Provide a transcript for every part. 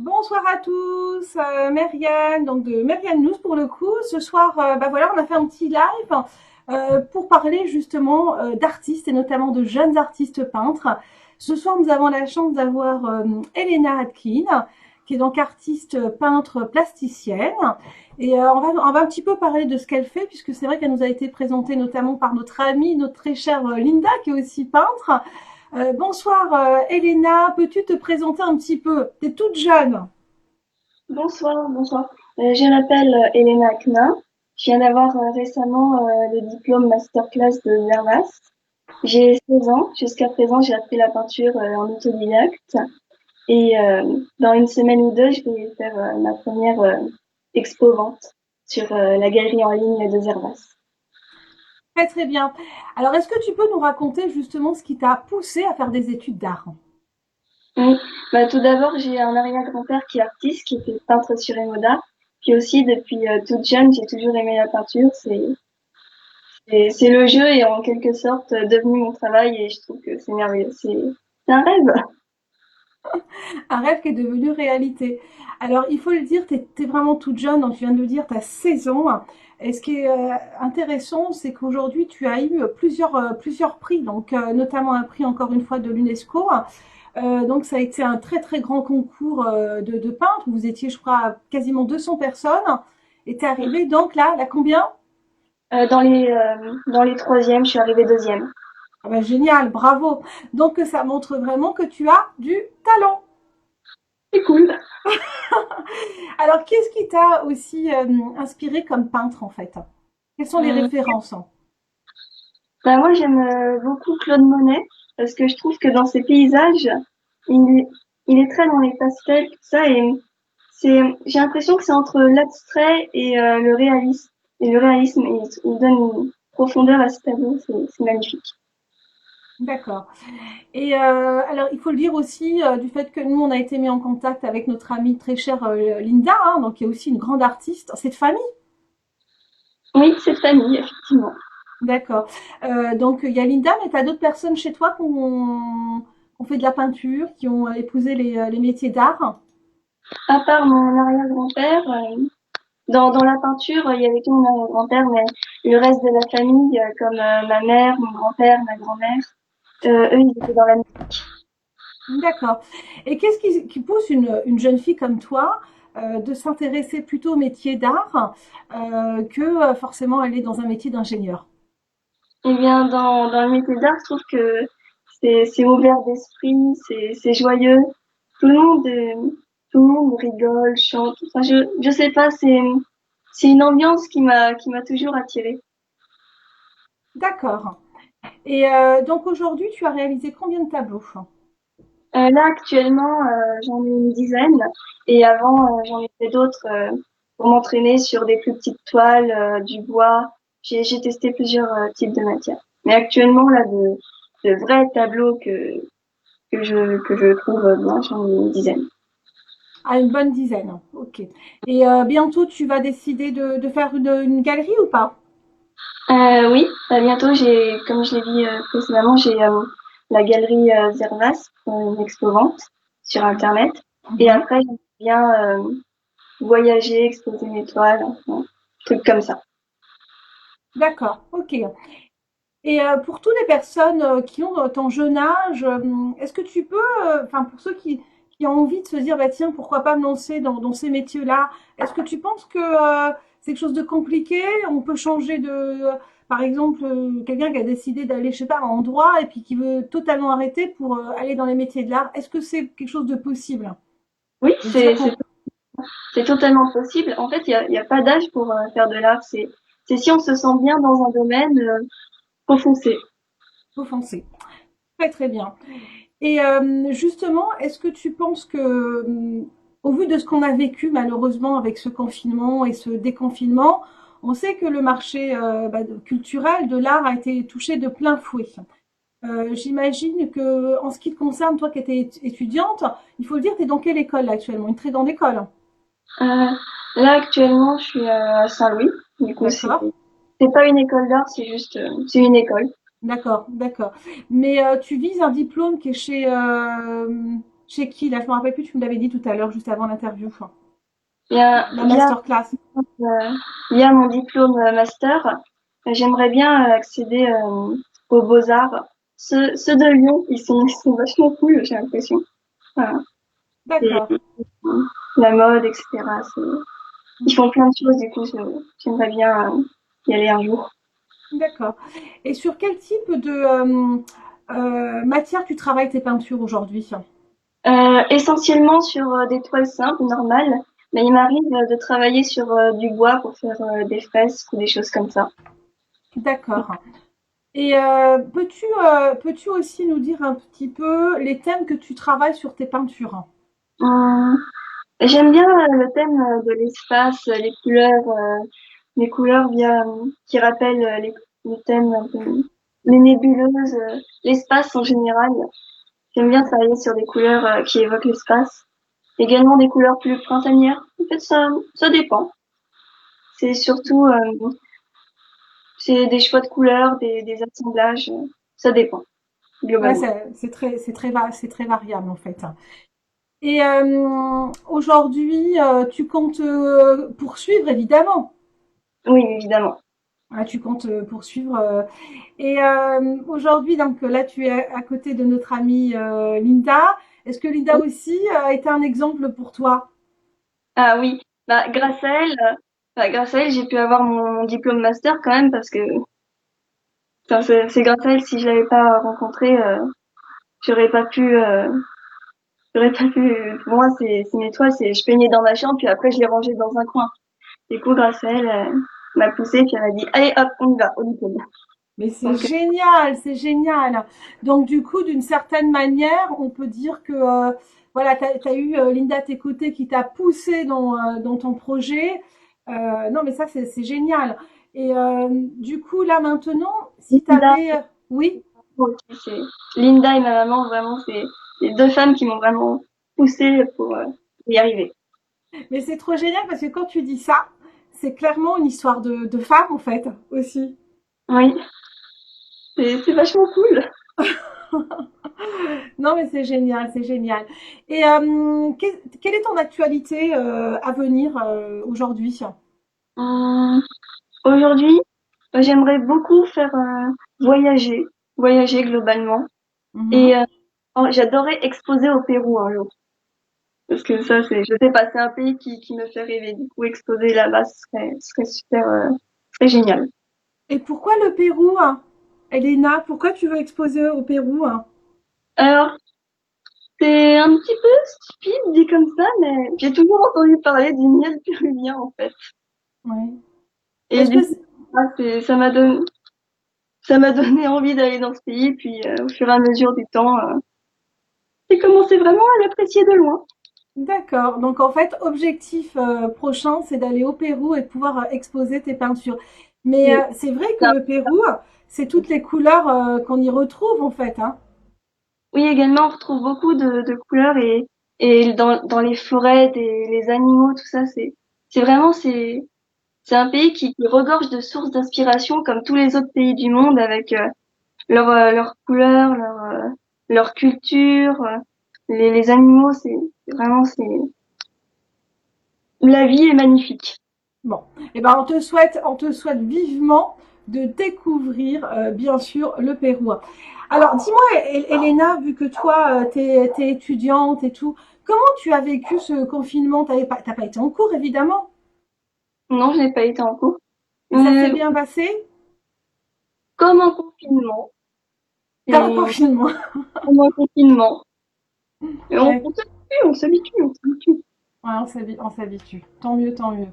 Bonsoir à tous, Myriam, donc de Myriam News pour le coup. Ce soir, voilà, on a fait un petit live pour parler justement d'artistes et notamment de jeunes artistes peintres. Ce soir, nous avons la chance d'avoir Elena Atkins, qui est donc artiste peintre plasticienne. Et on va un petit peu parler de ce qu'elle fait, puisque c'est vrai qu'elle nous a été présentée notamment par notre amie, notre très chère Linda, qui est aussi peintre. Bonsoir Elena, peux-tu te présenter un petit peu? T'es toute jeune. Bonsoir, bonsoir. Je m'appelle Elena Kna. Je viens d'avoir récemment le diplôme masterclass de Vervas. J'ai 16 ans. Jusqu'à présent, j'ai appris la peinture en autodidacte. Et dans une semaine ou deux, je vais faire ma première expo-vente sur la galerie en ligne de Vervas. Très très bien. Alors est-ce que tu peux nous raconter justement ce qui t'a poussé à faire des études d'art? Oui. Tout d'abord, j'ai un arrière-grand-père qui est artiste, qui était peintre sur Émoda. Puis aussi, depuis toute jeune, j'ai toujours aimé la peinture. C'est le jeu et en quelque sorte devenu mon travail et je trouve que c'est merveilleux. C'est un rêve. Un rêve qui est devenu réalité. Alors il faut le dire, t'es vraiment toute jeune, donc tu viens de le dire, t'as 16 ans. Et ce qui est intéressant, c'est qu'aujourd'hui tu as eu plusieurs prix, donc notamment un prix encore une fois de l'UNESCO. Donc ça a été un très très grand concours de peintres. Vous étiez, je crois, quasiment 200 personnes. Et t'es arrivé donc là combien? Dans les troisièmes, je suis arrivée deuxième. Ah ben, génial, bravo. Donc ça montre vraiment que tu as du talent. C'est cool. Alors qu'est-ce qui t'a aussi inspiré comme peintre en fait? Quelles sont les Hum, références? moi, j'aime beaucoup Claude Monet parce que je trouve que dans ses paysages, il, il est très dans les pastels, tout ça, et j'ai l'impression que c'est entre l'abstrait et le réalisme. Et le réalisme, il donne une profondeur à ce tableau, c'est magnifique. D'accord. Et alors il faut le dire aussi du fait que nous on a été mis en contact avec notre amie très chère Linda, hein, donc qui est aussi une grande artiste. C'est de famille. Oui, c'est de famille, effectivement. D'accord. Donc il y a Linda, mais tu as d'autres personnes chez toi qui ont fait de la peinture, qui ont épousé les métiers d'art. À part mon arrière-grand-père, dans la peinture, il y avait que mon arrière-grand-père, mais le reste de la famille, comme ma mère, mon grand-père, ma grand-mère, eux, ils étaient dans la musique. D'accord. Et qu'est-ce qui pousse une jeune fille comme toi de s'intéresser plutôt au métier d'art que forcément aller dans un métier d'ingénieur? Eh bien, dans le métier d'art, je trouve que c'est ouvert d'esprit, c'est joyeux. Tout le monde, tout le monde rigole, chante. Enfin, je sais pas, c'est une ambiance qui m'a toujours attirée. D'accord. Et donc aujourd'hui, tu as réalisé combien de tableaux? Là, actuellement, j'en ai une dizaine. Et avant, j'en ai fait d'autres pour m'entraîner sur des plus petites toiles, du bois. J'ai testé plusieurs types de matières. Mais actuellement, là, de vrais tableaux que je trouve bien, j'en ai une dizaine. Ah, une bonne dizaine. Ok. Et bientôt, tu vas décider de faire une galerie ou pas? Oui, bientôt, comme je l'ai dit précédemment, j'ai la galerie Zervas pour une expo-vente sur Internet. Et Mhm. après, j'aimerais bien voyager, exposer mes toiles, enfin, trucs comme ça. D'accord. Ok. Et pour toutes les personnes qui ont ton jeune âge, est-ce que tu peux, enfin pour ceux qui ont envie de se dire, bah tiens, pourquoi pas me lancer dans ces métiers-là, est-ce que tu penses que c'est quelque chose de compliqué? On peut changer par exemple, quelqu'un qui a décidé d'aller, je sais pas, en droit et puis qui veut totalement arrêter pour aller dans les métiers de l'art. Est-ce que c'est quelque chose de possible? Oui, De se dire qu'on c'est totalement possible. En fait, il y a pas d'âge pour faire de l'art. C'est si on se sent bien dans un domaine, faut foncer. peut foncer. Très très bien. Et justement, est-ce que tu penses que, au vu de ce qu'on a vécu malheureusement avec ce confinement et ce déconfinement, on sait que le marché culturel de l'art a été touché de plein fouet. J'imagine que, en ce qui te concerne, toi qui étais étudiante, il faut le dire, tu es dans quelle école là, actuellement? Une très grande école. Euh, Là, actuellement, je suis à Saint-Louis. Du coup, D'accord, c'est pas une école d'art, c'est juste, c'est une école. d'accord, d'accord. Mais tu vises un diplôme qui est chez Chez qui? Là, je me rappelle plus, tu me l'avais dit tout à l'heure, juste avant l'interview. Bien, La bien, masterclass. via mon diplôme master, j'aimerais bien accéder aux Beaux-Arts. Ceux de Lyon, ils sont vachement cool, j'ai l'impression. Voilà. C'est D'accord, la mode, etc. Ils font plein de choses, du coup, j'aimerais bien y aller un jour. d'accord. Et sur quel type de matière tu travailles tes peintures aujourd'hui? Essentiellement sur des toiles simples, normales, mais il m'arrive de travailler sur du bois pour faire des fresques ou des choses comme ça. D'accord. Et peux-tu aussi nous dire un petit peu les thèmes que tu travailles sur tes peintures? Hum, J'aime bien le thème de l'espace, les couleurs qui rappellent les thèmes, un peu, les nébuleuses, l'espace en général. J'aime bien travailler sur des couleurs qui évoquent l'espace. Également des couleurs plus printanières. En fait, ça dépend. C'est surtout, c'est des choix de couleurs, des assemblages. Ça dépend, Ouais, globalement. c'est très variable en fait. Et aujourd'hui, tu comptes poursuivre évidemment. Oui, évidemment. Ah, tu comptes poursuivre. Et aujourd'hui, donc là, tu es à côté de notre amie Linda. Est-ce que Linda aussi a été un exemple pour toi? Ah oui, bah, grâce à elle, j'ai pu avoir mon diplôme master quand même parce que enfin, c'est grâce à elle, si je l'avais pas rencontrée, j'aurais pas pu, j'aurais pas pu. Pour moi, c'est mes toiles, c'est je peignais dans ma chambre, puis après je les rangeais dans un coin. Du coup, grâce à elle, elle m'a poussée, puis elle m'a dit, allez hop, on y va, au diplôme. Mais c'est Donc, génial, c'est génial. Donc du coup, d'une certaine manière, on peut dire que voilà, t'as eu Linda à tes côtés qui t'a poussé dans ton projet. Non, mais ça, c'est génial. Et du coup, là maintenant, si Linda, t'avais, oui. aussi, Linda et ma maman, vraiment, c'est les deux femmes qui m'ont vraiment poussée pour y arriver. Mais c'est trop génial parce que quand tu dis ça, c'est clairement une histoire de femme en fait aussi. Oui, c'est vachement cool. Non mais c'est génial, c'est génial. Et quelle est ton actualité à venir aujourd'hui? Hum, Aujourd'hui, j'aimerais beaucoup faire voyager globalement. Et Mhm. j'adorais exposer au Pérou un jour. Parce que ça, je sais pas, c'est un pays qui me fait rêver. Du coup, exposer là-bas, ce serait super, ce serait génial. Et pourquoi le Pérou, hein, Elena? Pourquoi tu veux exposer au Pérou, hein? Alors, c'est un petit peu stupide dit comme ça, mais j'ai toujours entendu parler du miel péruvien, en fait. Ouais. Et Est-ce du que coup, ça m'a donné envie d'aller dans ce pays. Puis, au fur et à mesure du temps, j'ai commencé vraiment à l'apprécier de loin. d'accord. Donc en fait, objectif prochain, c'est d'aller au Pérou et de pouvoir exposer tes peintures. Mais Et c'est vrai que le Pérou, c'est toutes les couleurs qu'on y retrouve en fait, hein. oui, également, on retrouve beaucoup de couleurs et dans les forêts, les animaux, tout ça, c'est vraiment, c'est un pays qui regorge de sources d'inspiration comme tous les autres pays du monde avec leurs couleurs, leur culture, les animaux, c'est vraiment, la vie est magnifique. Bon, eh ben on te souhaite vivement de découvrir bien sûr le Pérou. Alors dis-moi, Elena, vu que toi t'es étudiante et tout, comment tu as vécu ce confinement? T'as pas été en cours évidemment, Non, je n'ai pas été en cours. et ça s'est Hum, bien passé Comme un confinement. comme un Et confinement. comme un confinement. Et Ouais, on s'habitue, on s'habitue. ouais, on s'habitue. Tant mieux, tant mieux.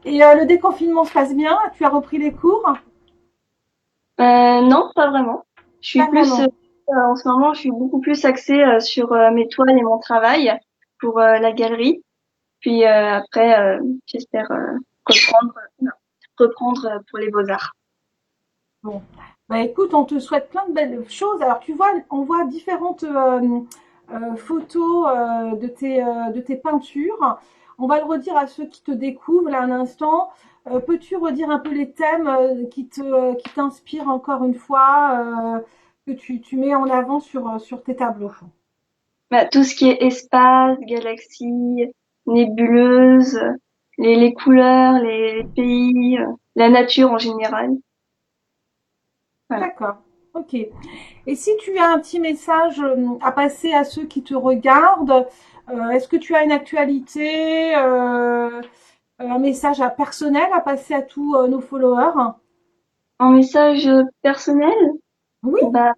Et le déconfinement se passe bien? Tu as repris les cours? Non, pas vraiment. Je suis Pas plus, vraiment. en ce moment, je suis beaucoup plus axée sur mes toiles et mon travail pour la galerie. Puis après, j'espère reprendre, non, reprendre pour les beaux-arts. Bon, bah écoute, on te souhaite plein de belles choses. Alors tu vois, on voit différentes photos de tes peintures. On va le redire à ceux qui te découvrent là un instant. Peux-tu redire un peu les thèmes qui t'inspirent encore une fois, que tu mets en avant sur tes tableaux? Bah, tout ce qui est espace, galaxie, nébuleuse, les couleurs, les pays, la nature en général. Voilà. D'accord. Ok. Et si tu as un petit message à passer à ceux qui te regardent, est-ce que tu as une actualité, un message personnel à passer à tous nos followers? En message personnel, Oui. bah,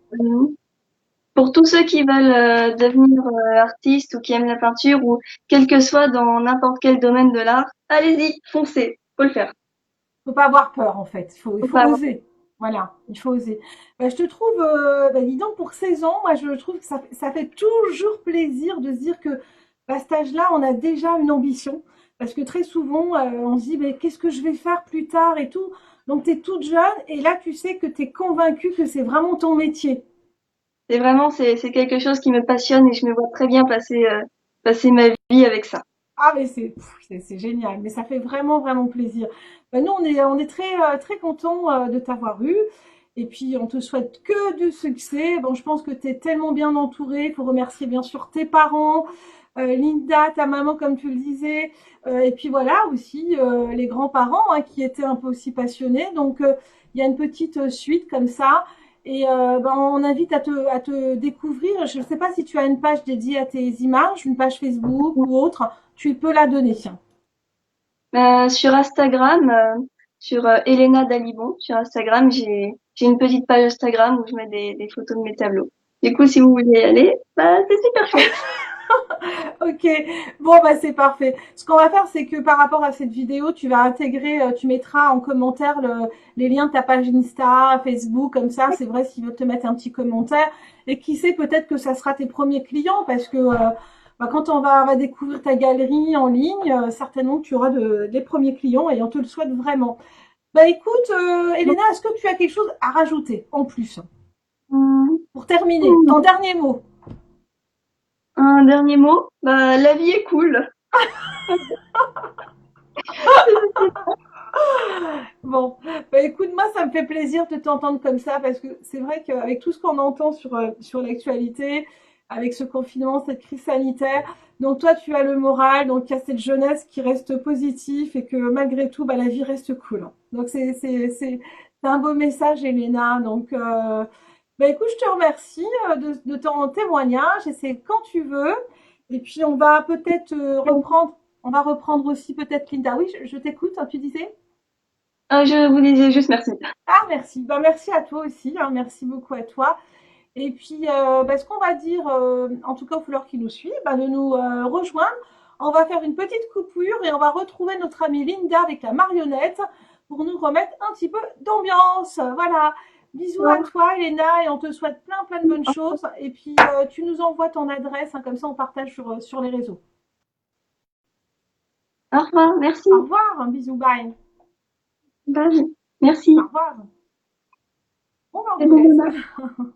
pour tous ceux qui veulent devenir artistes ou qui aiment la peinture ou quel que soit dans n'importe quel domaine de l'art, allez-y, foncez, faut le faire. Faut pas avoir peur en fait. Il Faut faut pas avoir- oser. Voilà, il faut oser. Bah, je te trouve, bah, dis donc pour 16 ans, moi je trouve que ça fait toujours plaisir de se dire que à cet âge-là, on a déjà une ambition. Parce que très souvent, on se dit, mais qu'est-ce que je vais faire plus tard et tout. Donc tu es toute jeune et là tu sais que tu es convaincue que c'est vraiment ton métier. C'est vraiment, c'est quelque chose qui me passionne et je me vois très bien passer ma vie avec ça. Ah mais c'est génial, mais ça fait vraiment vraiment plaisir. Nous on est très très contents de t'avoir eu et puis on te souhaite que du succès. Bon, je pense que tu es tellement bien entourée. Il faut remercier bien sûr tes parents, Linda, ta maman comme tu le disais, et puis voilà aussi les grands-parents hein, qui étaient un peu aussi passionnés. Donc il y a une petite suite comme ça. Et ben, on invite à te découvrir. Je ne sais pas si tu as une page dédiée à tes images, une page Facebook ou autre. Tu peux la donner. Sur Instagram, sur Elena Dalibon, sur Instagram, j'ai une petite page Instagram où je mets des photos de mes tableaux. Du coup, si vous voulez y aller, bah, c'est super chouette. Ok, bon bah c'est parfait. Ce qu'on va faire, c'est que par rapport à cette vidéo, tu vas intégrer, tu mettras en commentaire les liens de ta page Insta, Facebook, comme ça, c'est vrai s'ils veulent te mettre un petit commentaire. Et qui sait, peut-être que ça sera tes premiers clients, parce que bah, quand on va découvrir ta galerie en ligne, certainement que tu auras des premiers clients et on te le souhaite vraiment. Bah écoute, Elena, est-ce que tu as quelque chose à rajouter en plus Hum, pour terminer? hum. Ton dernier mot. Un dernier mot, bah, la vie est cool. Bon, bah écoute, moi ça me fait plaisir de t'entendre comme ça parce que c'est vrai qu'avec tout ce qu'on entend sur l'actualité, avec ce confinement, cette crise sanitaire, donc toi tu as le moral, donc il y a cette jeunesse qui reste positive et que malgré tout, bah, la vie reste cool. Donc c'est un beau message, Elena. Donc bah écoute, je te remercie de ton témoignage et c'est quand tu veux. Et puis on va peut-être reprendre, on va reprendre aussi peut-être Linda. Oui, je t'écoute, hein, tu disais? Je vous disais juste merci. Ah merci, bah merci à toi aussi, hein, merci beaucoup à toi. Et puis bah, ce qu'on va dire, en tout cas aux fleurs qui nous suivent, bah, de nous rejoindre. On va faire une petite coupure et on va retrouver notre amie Linda avec la marionnette pour nous remettre un petit peu d'ambiance. Voilà. Bisous à toi Elena et on te souhaite plein plein de bonnes choses. Et puis tu nous envoies ton adresse, hein, comme ça on partage sur les réseaux. Au revoir, merci. Au revoir, un bisou, bye. Bye. Merci. Au revoir. Bon, bah, on Et vous bon laisse. dommage.